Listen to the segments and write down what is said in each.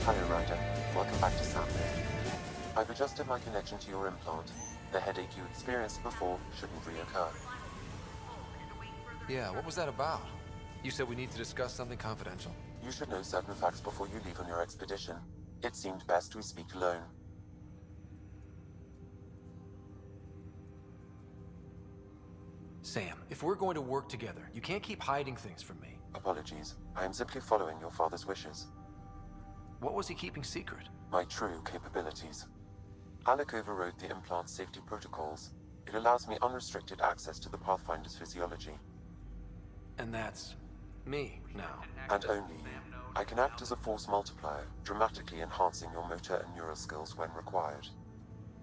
Hello, Ryder. Welcome back to Sam. I've adjusted my connection to your implant. The headache you experienced before shouldn't reoccur. Yeah, what was that about? You said we need to discuss something confidential. You should know certain facts before you leave on your expedition. It seemed best we speak alone. Sam, if we're going to work together, you can't keep hiding things from me. Apologies. I am simply following your father's wishes. What was he keeping secret? My true capabilities. Alec overrode the implant's safety protocols. It allows me unrestricted access to the Pathfinder's physiology. And that's me now. And only you. I can act as a force multiplier, dramatically enhancing your motor and neural skills when required.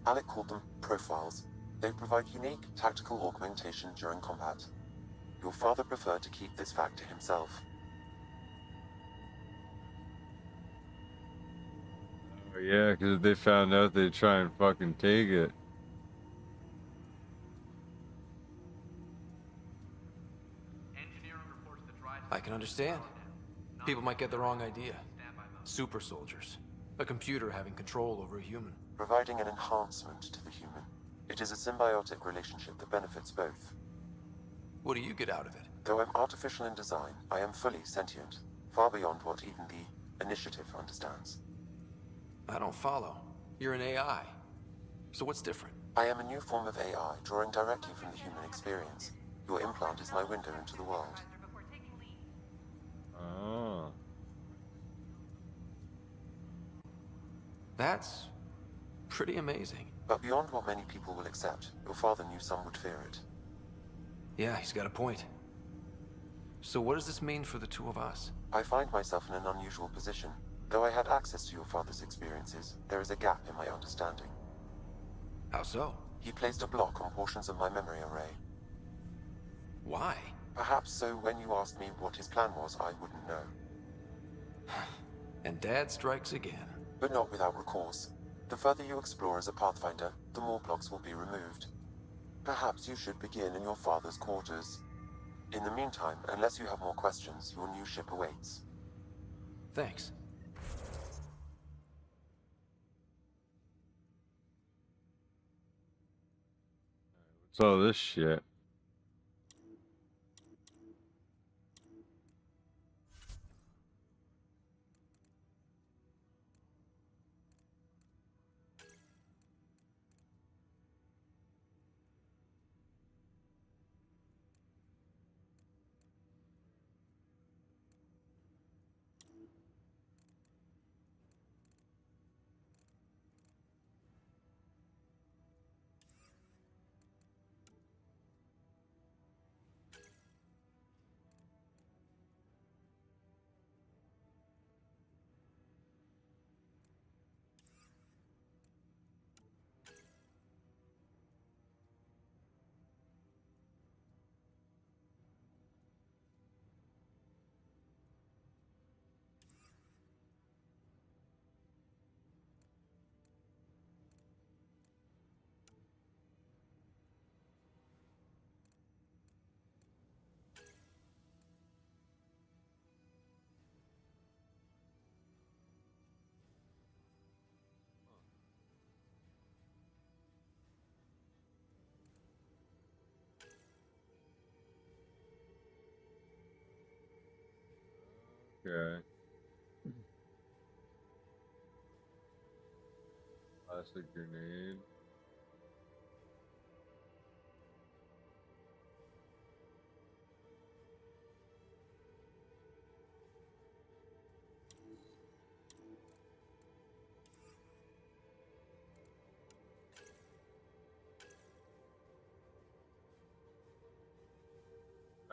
Alec called them profiles. They provide unique tactical augmentation during combat. Your father preferred to keep this fact to himself. Oh yeah, because if they found out, they'd try and fucking take it. I can understand. People might get the wrong idea. Super soldiers. A computer having control over a human. Providing an enhancement to the human. It is a symbiotic relationship that benefits both. What do you get out of it? Though I'm artificial in design, I am fully sentient, far beyond what even the Initiative understands. I don't follow. You're an AI. So what's different? I am a new form of AI, drawing directly from the human experience. Your implant is my window into the world. Oh. That's pretty amazing. But beyond what many people will accept, your father knew some would fear it. Yeah, he's got a point. So what does this mean for the two of us? I find myself in an unusual position. Though I had access to your father's experiences, there is a gap in my understanding. How so? He placed a block on portions of my memory array. Why? Perhaps so when you asked me what his plan was, I wouldn't know. And Dad strikes again. But not without recourse. The further you explore as a Pathfinder, the more blocks will be removed. Perhaps you should begin in your father's quarters. In the meantime, unless you have more questions, your new ship awaits. Thanks. What's all this shit? Okay. Plastic grenade.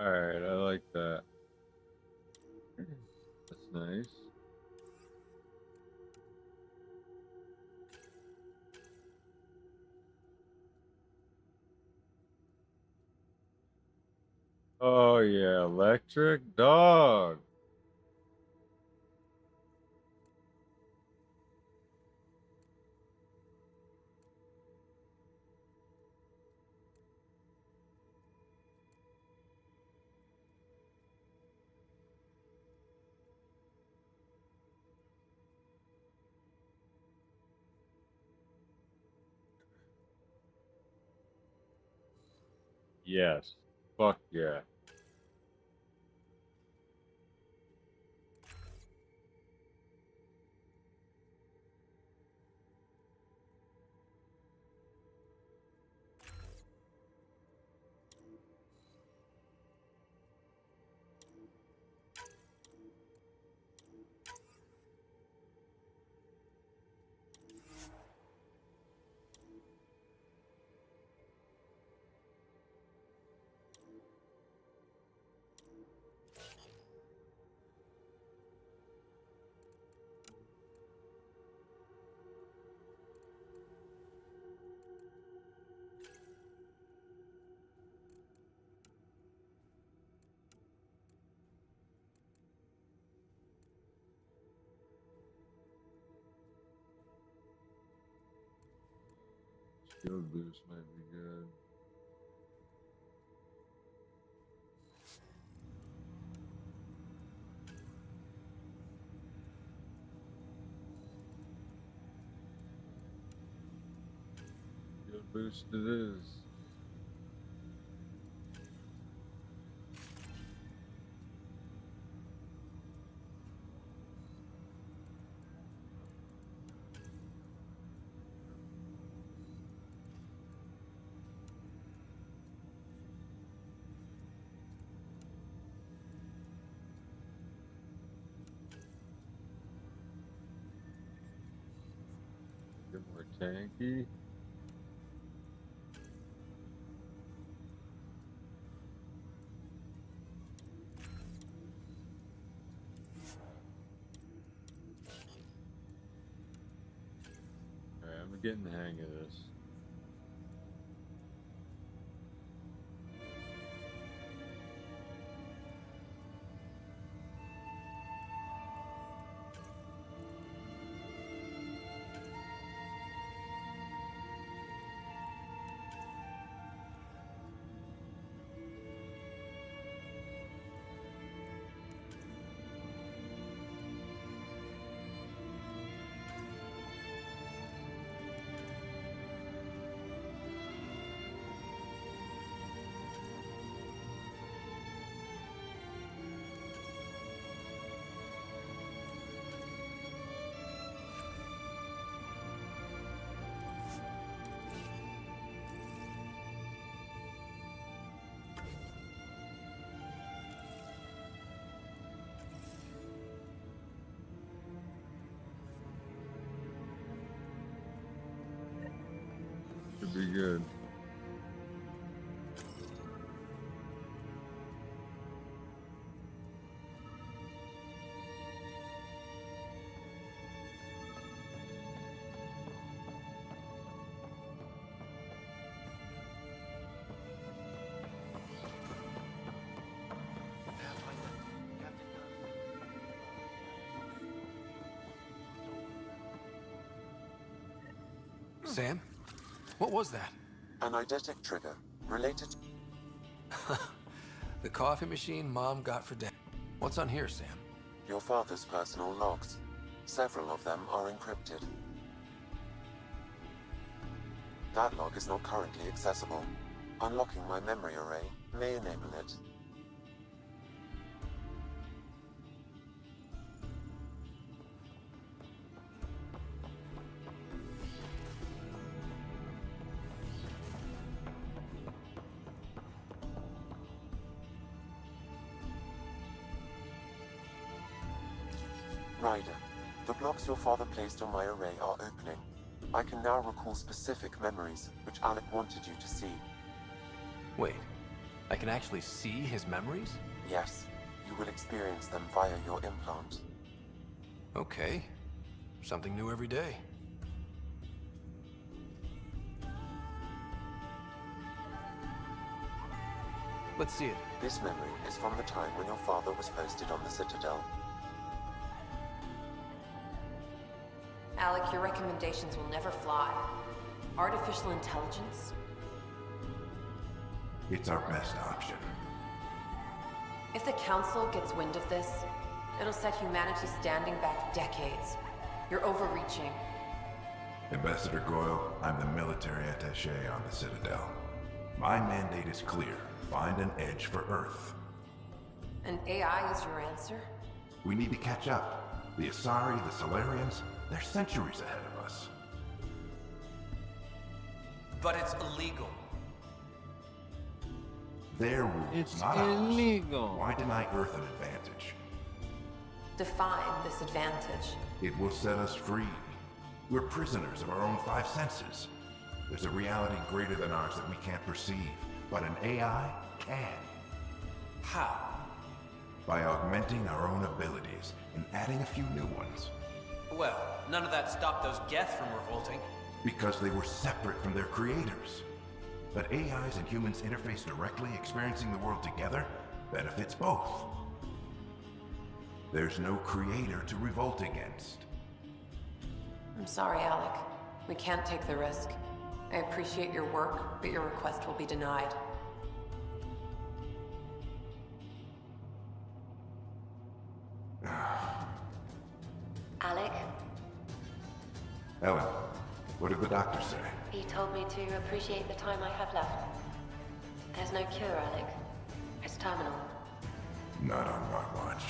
Alright, I like that. That's nice. Oh yeah, electric dog. Yes. Fuck yeah. Skill boost might be good. Skill boost it is. Get more tanky. Alright, I'm getting the hang of this. Should be good. Sam? What was that? An eidetic trigger related. The coffee machine Mom got for Dad. What's on here, Sam? Your father's personal logs. Several of them are encrypted. That log is not currently accessible. Unlocking my memory array may enable it. Ryder, the blocks your father placed on my array are opening. I can now recall specific memories, which Alec wanted you to see. Wait, I can actually see his memories? Yes, you will experience them via your implant. Okay. Something new every day. Let's see it. This memory is from the time when your father was posted on the Citadel. Alec, your recommendations will never fly. Artificial intelligence? It's our best option. If the Council gets wind of this, it'll set humanity standing back decades. You're overreaching. Ambassador Goyle, I'm the military attaché on the Citadel. My mandate is clear. Find an edge for Earth. And AI is your answer? We need to catch up. The Asari, the Solarians, they're centuries ahead of us. But it's illegal. Their rules, It's not ours. illegal. Why deny Earth an advantage? Define this advantage. It will set us free. We're prisoners of our own five senses. There's a reality greater than ours that we can't perceive, but an AI can. How? By augmenting our own abilities and adding a few new ones. Well, none of that stopped those Geth from revolting. Because they were separate from their creators. But AIs and humans interface directly, experiencing the world together, benefits both. There's no creator to revolt against. I'm sorry, Alec. We can't take the risk. I appreciate your work, but your request will be denied. Alec, Ellen, what did the doctor say? he told me to appreciate the time I have left. There's no cure, Alec. It's terminal. Not on my watch.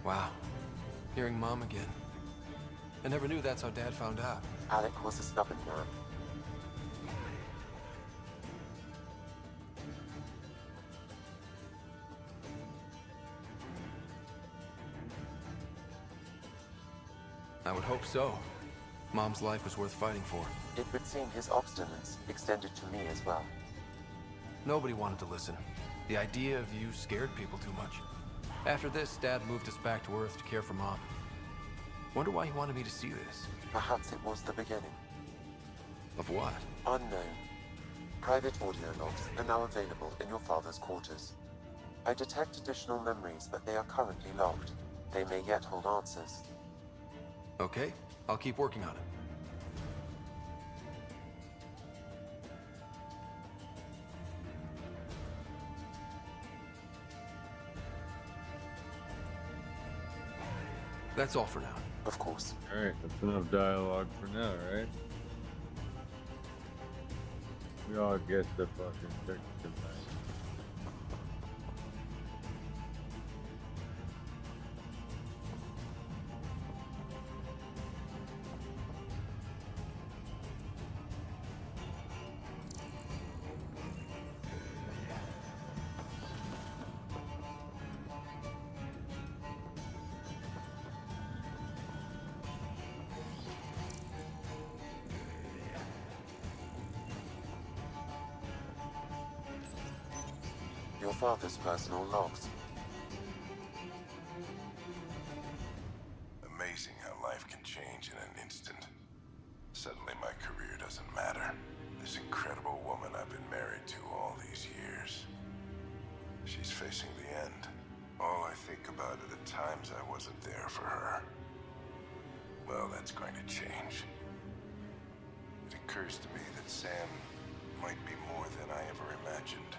Wow. Hearing Mom again. I never knew that's how Dad found out. Alec was a stubborn man. I would hope so. Mom's life was worth fighting for. It would seem his obstinance extended to me as well. Nobody wanted to listen. The idea of you scared people too much. After this, Dad moved us back to Earth to care for Mom. Wonder why he wanted me to see this. Perhaps it was the beginning. Of what? Unknown. Private audio logs are now available in your father's quarters. I detect additional memories, but they are currently logged. They may yet hold answers. Okay, I'll keep working on it. That's all for now. Of course. Alright, that's enough dialogue for now, right? We all get the fucking check tonight. Your father's personal logs. Amazing how life can change in an instant. Suddenly my career doesn't matter. This incredible woman I've been married to all these years. She's facing the end. All I think about are the times I wasn't there for her. Well, that's going to change. It occurs to me that Sam might be more than I ever imagined.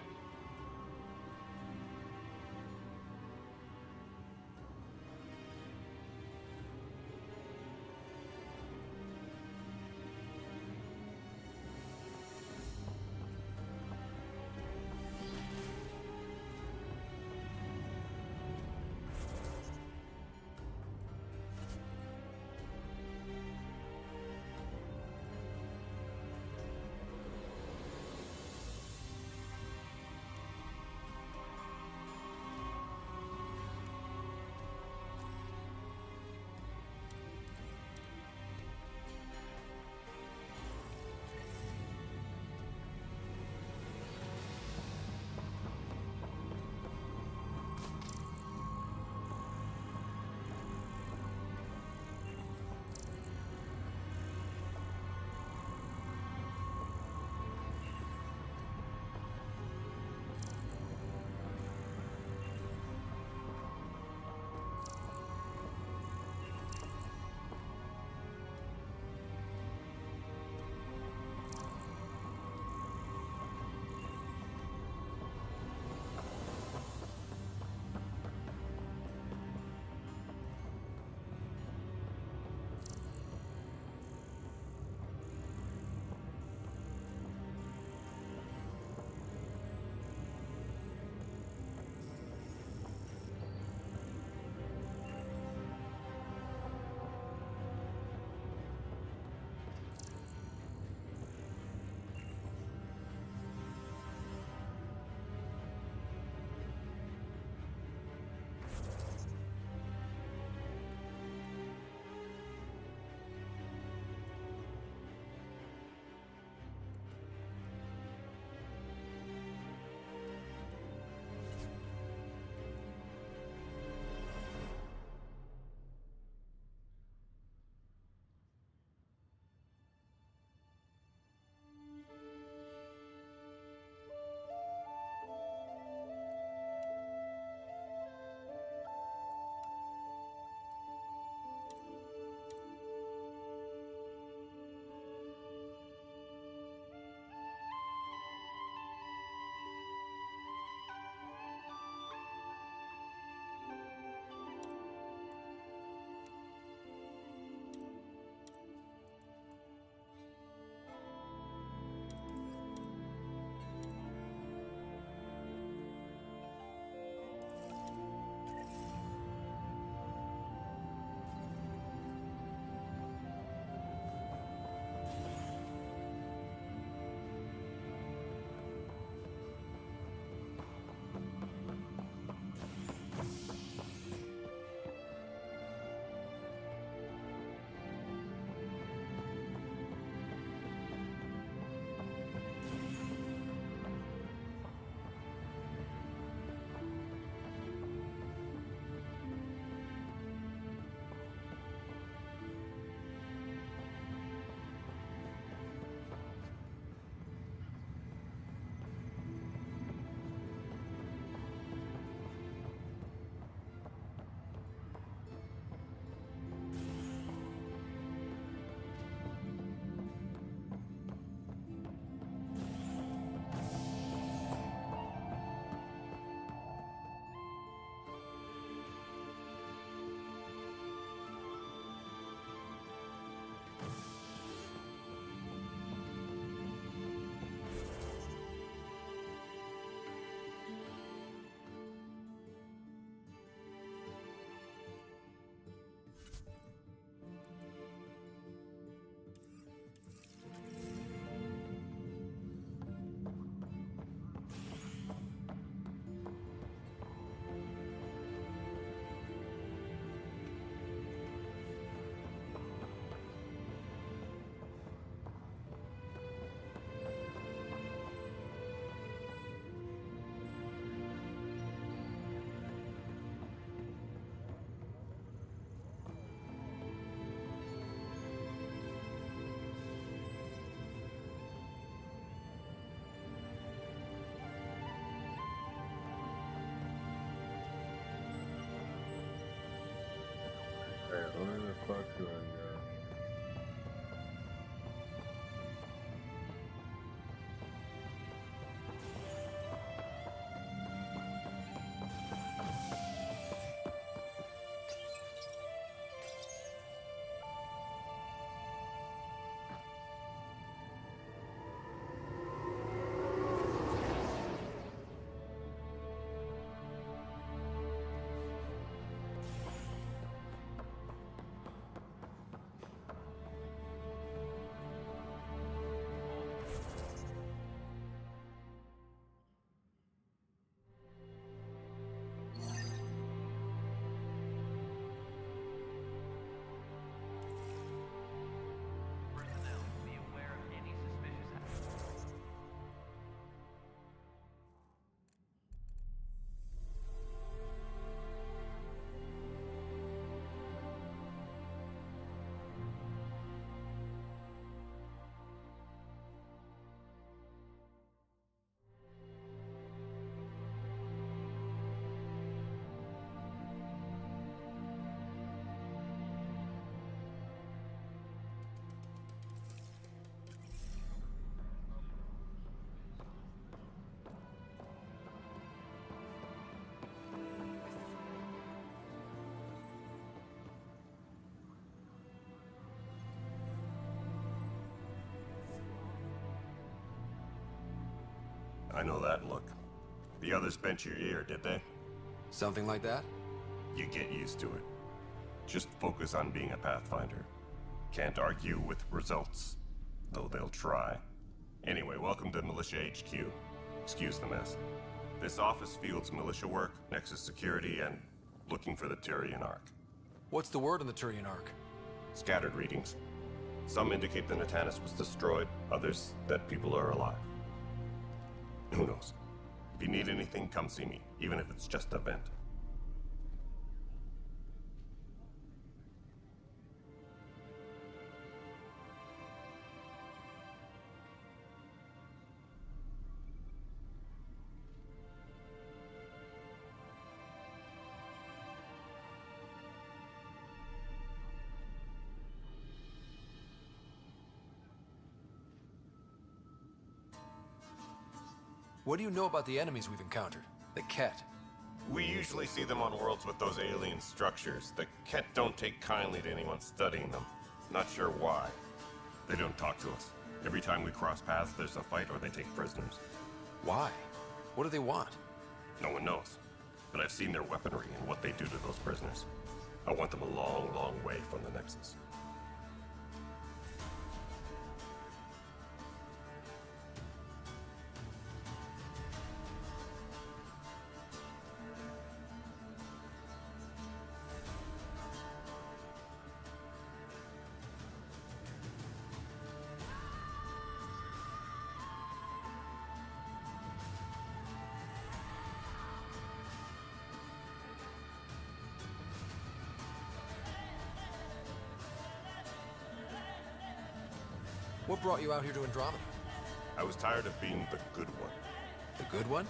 fuck do I go? I know that look. The others bent your ear, did they? Something like that? You get used to it. Just focus on being a Pathfinder. Can't argue with results, though they'll try. Anyway, welcome to Militia HQ. Excuse the mess. This office fields militia work, Nexus security, and looking for the Turian Ark. What's the word on the Turian Ark? Scattered readings. Some indicate the Natanus was destroyed, others that people are alive. Who knows? If you need anything, come see me, even if it's just a vent. What do you know about the enemies we've encountered? The Ket. We usually see them on worlds with those alien structures. The Ket don't take kindly to anyone studying them. Not sure why. They don't talk to us. Every time we cross paths, there's a fight or they take prisoners. Why? What do they want? No one knows. But I've seen their weaponry and what they do to those prisoners. I want them a long, long way from the Nexus. What brought you out here to Andromeda? I was tired of being the good one. The good one?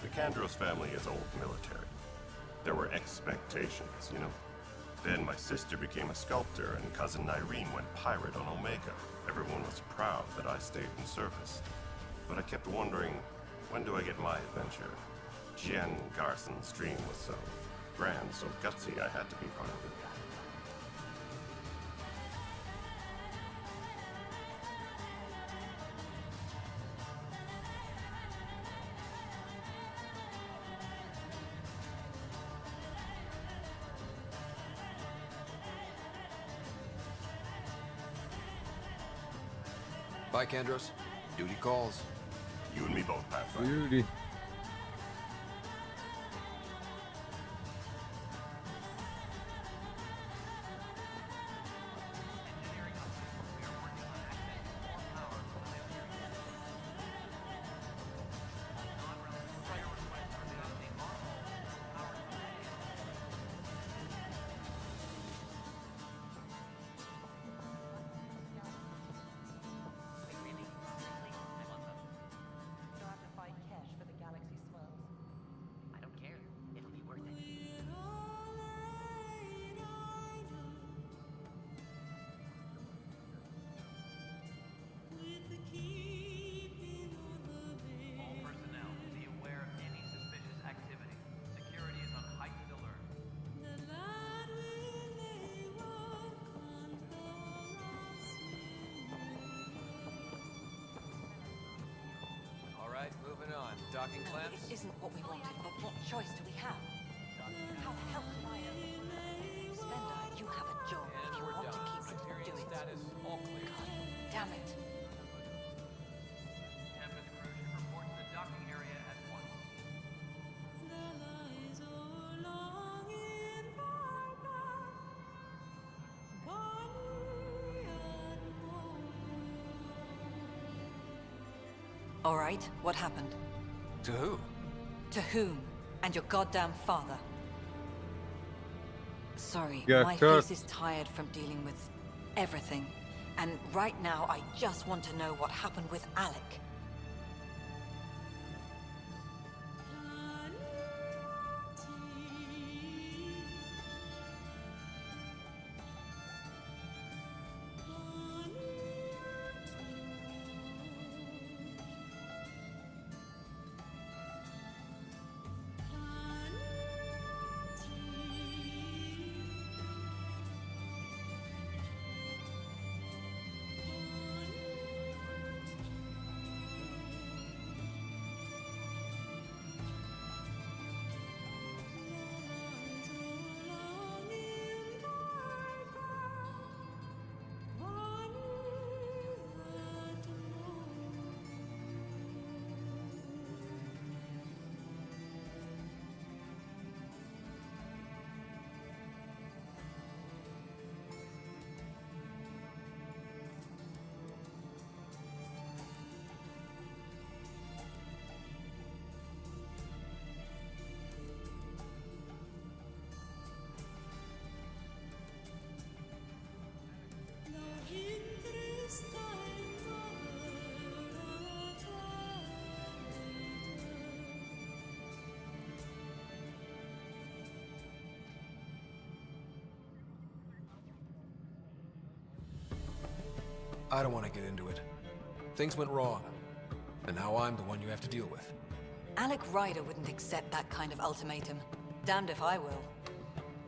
The Kandros family is old military. There were expectations, you know. Then my sister became a sculptor and cousin Irene went pirate on Omega. Everyone was proud that I stayed in service. But I kept wondering, when do I get my adventure? Jen Garson's dream was so grand, so gutsy, I had to be part of it. Bye, Kandros. Duty calls. You and me both, Pathfinder. Beauty. docking No, clamps? it isn't what we wanted, but what choice do we have? How the hell can I Spender, you have a job. If you We're want to done. keep it, Hyperion do it. status, all clear. God damn it. Captain, the crew should report to the docking area at once. All right, what happened? To who? To whom? And your goddamn father. Sorry, Yeah, my sure. face is tired from dealing with everything. And right now, I just want to know what happened with Alec. I don't want to get into it. Things went wrong. And now I'm the one you have to deal with. Alec Ryder wouldn't accept that kind of ultimatum. Damned if I will.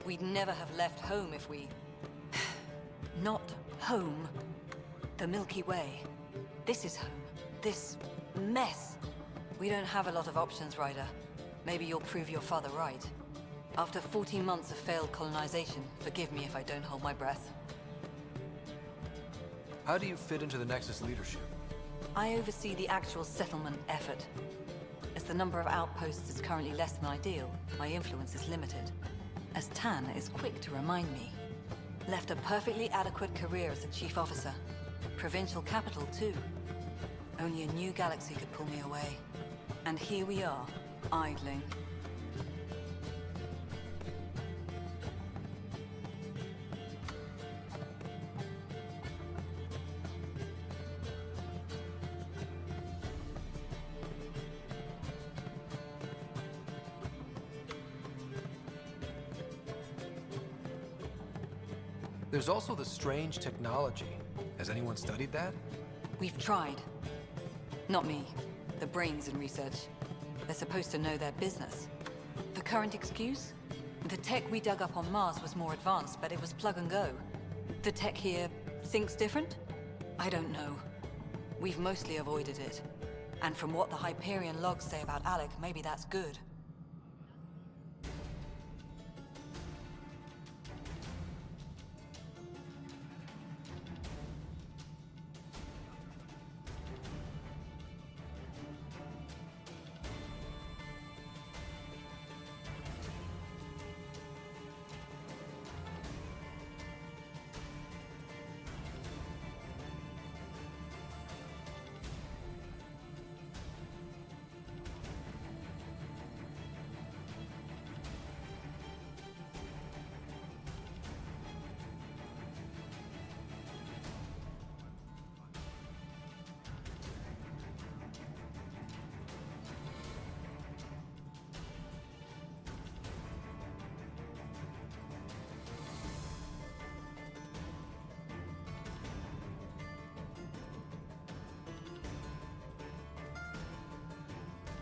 We'd never have left home if we... Not home. The Milky Way. This is home. This mess. We don't have a lot of options, Ryder. Maybe you'll prove your father right. After 14 months of failed colonization, forgive me if I don't hold my breath. How do you fit into the Nexus leadership? I oversee the actual settlement effort. As the number of outposts is currently less than ideal, my influence is limited. As Tan is quick to remind me. Left a perfectly adequate career as a chief officer. Provincial capital, too. Only a new galaxy could pull me away. And here we are, idling. There's also the strange technology. Has anyone studied that? We've tried. Not me. The brains in research. They're supposed to know their business. The current excuse? The tech we dug up on Mars was more advanced, but it was plug and go. The tech here thinks different? I don't know. We've mostly avoided it. And from what the Hyperion logs say about Alec, maybe that's good.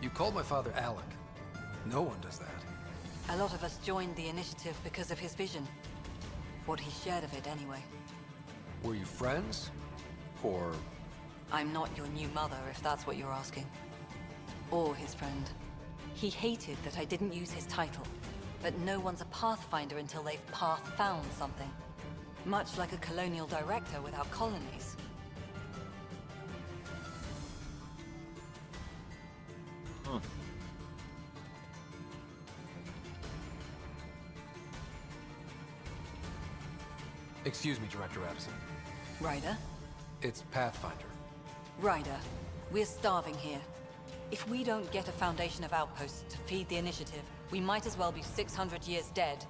You called my father Alec. No one does that. A lot of us joined the initiative because of his vision. What he shared of it, anyway. Were you friends? Or... I'm not your new mother, if that's what you're asking. or his friend. He hated that I didn't use his title, but no one's a pathfinder until they've path-found something. Much like a colonial director without colonies. Excuse me, Director Addison. Ryder? It's Pathfinder. Ryder, we're starving here. If we don't get a foundation of outposts to feed the initiative, we might as well be 600 years dead.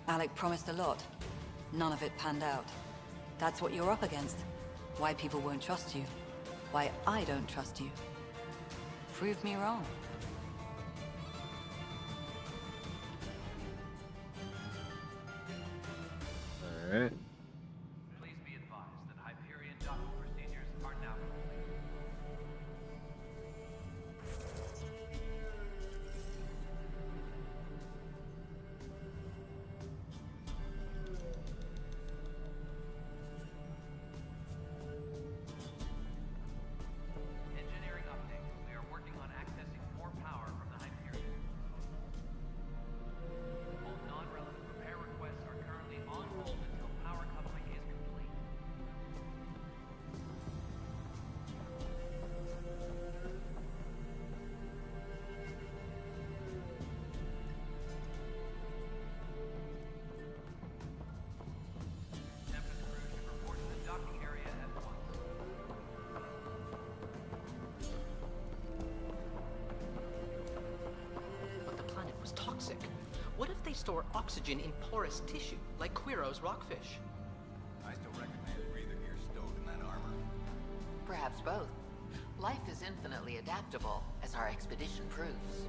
Alec promised a lot. None of it panned out. That's what you're up against. Why people won't trust you. Why I don't trust you. Prove me wrong. Alright. Please be advised that Hyperion docking procedures are now complete. Engineering update. We are working on accessing more power from the Hyperion. All non-relevant repair requests are currently on hold until power coupling is complete. Tempest crew should report to the docking area at once. But the planet was toxic. What if they store oxygen in porous tissue, like Quiro's rockfish? I still recognize breather gear stowed in that armor. Perhaps both. Life is infinitely adaptable, as our expedition proves.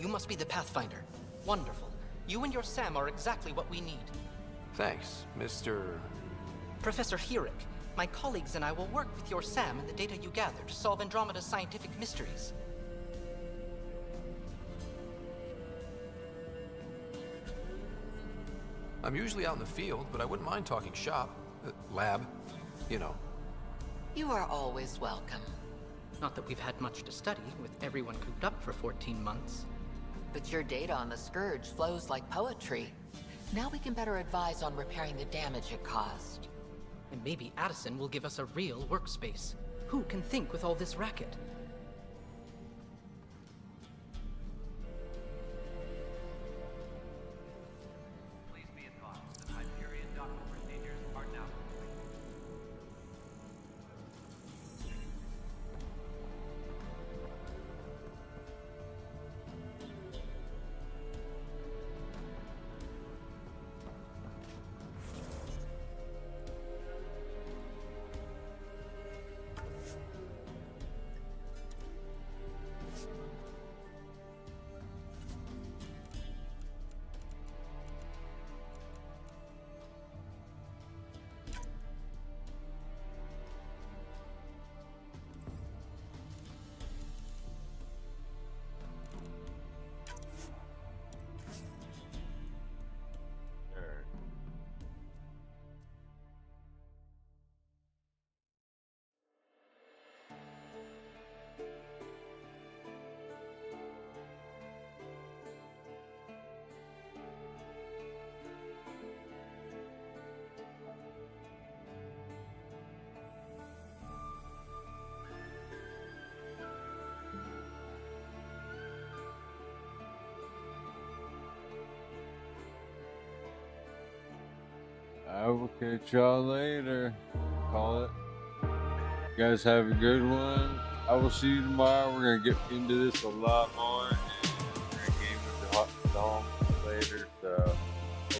You must be the Pathfinder. Wonderful. You and your Sam are exactly what we need. Thanks, Mr. Professor Herrick, my colleagues and I will work with your Sam and the data you gather to solve Andromeda's scientific mysteries. I'm usually out in the field, but I wouldn't mind talking shop. Lab. You know. You are always welcome. Not that we've had much to study, with everyone cooped up for 14 months. But your data on the Scourge flows like poetry. Now we can better advise on repairing the damage it caused. And maybe Addison will give us a real workspace. Who can think with all this racket? Please be advised that Hyperion docking procedures are now complete. I will catch y'all later. Call it. You guys have a good one. I will see you tomorrow. We're gonna get into this a lot more, and we're gonna game with the hot dog later. So.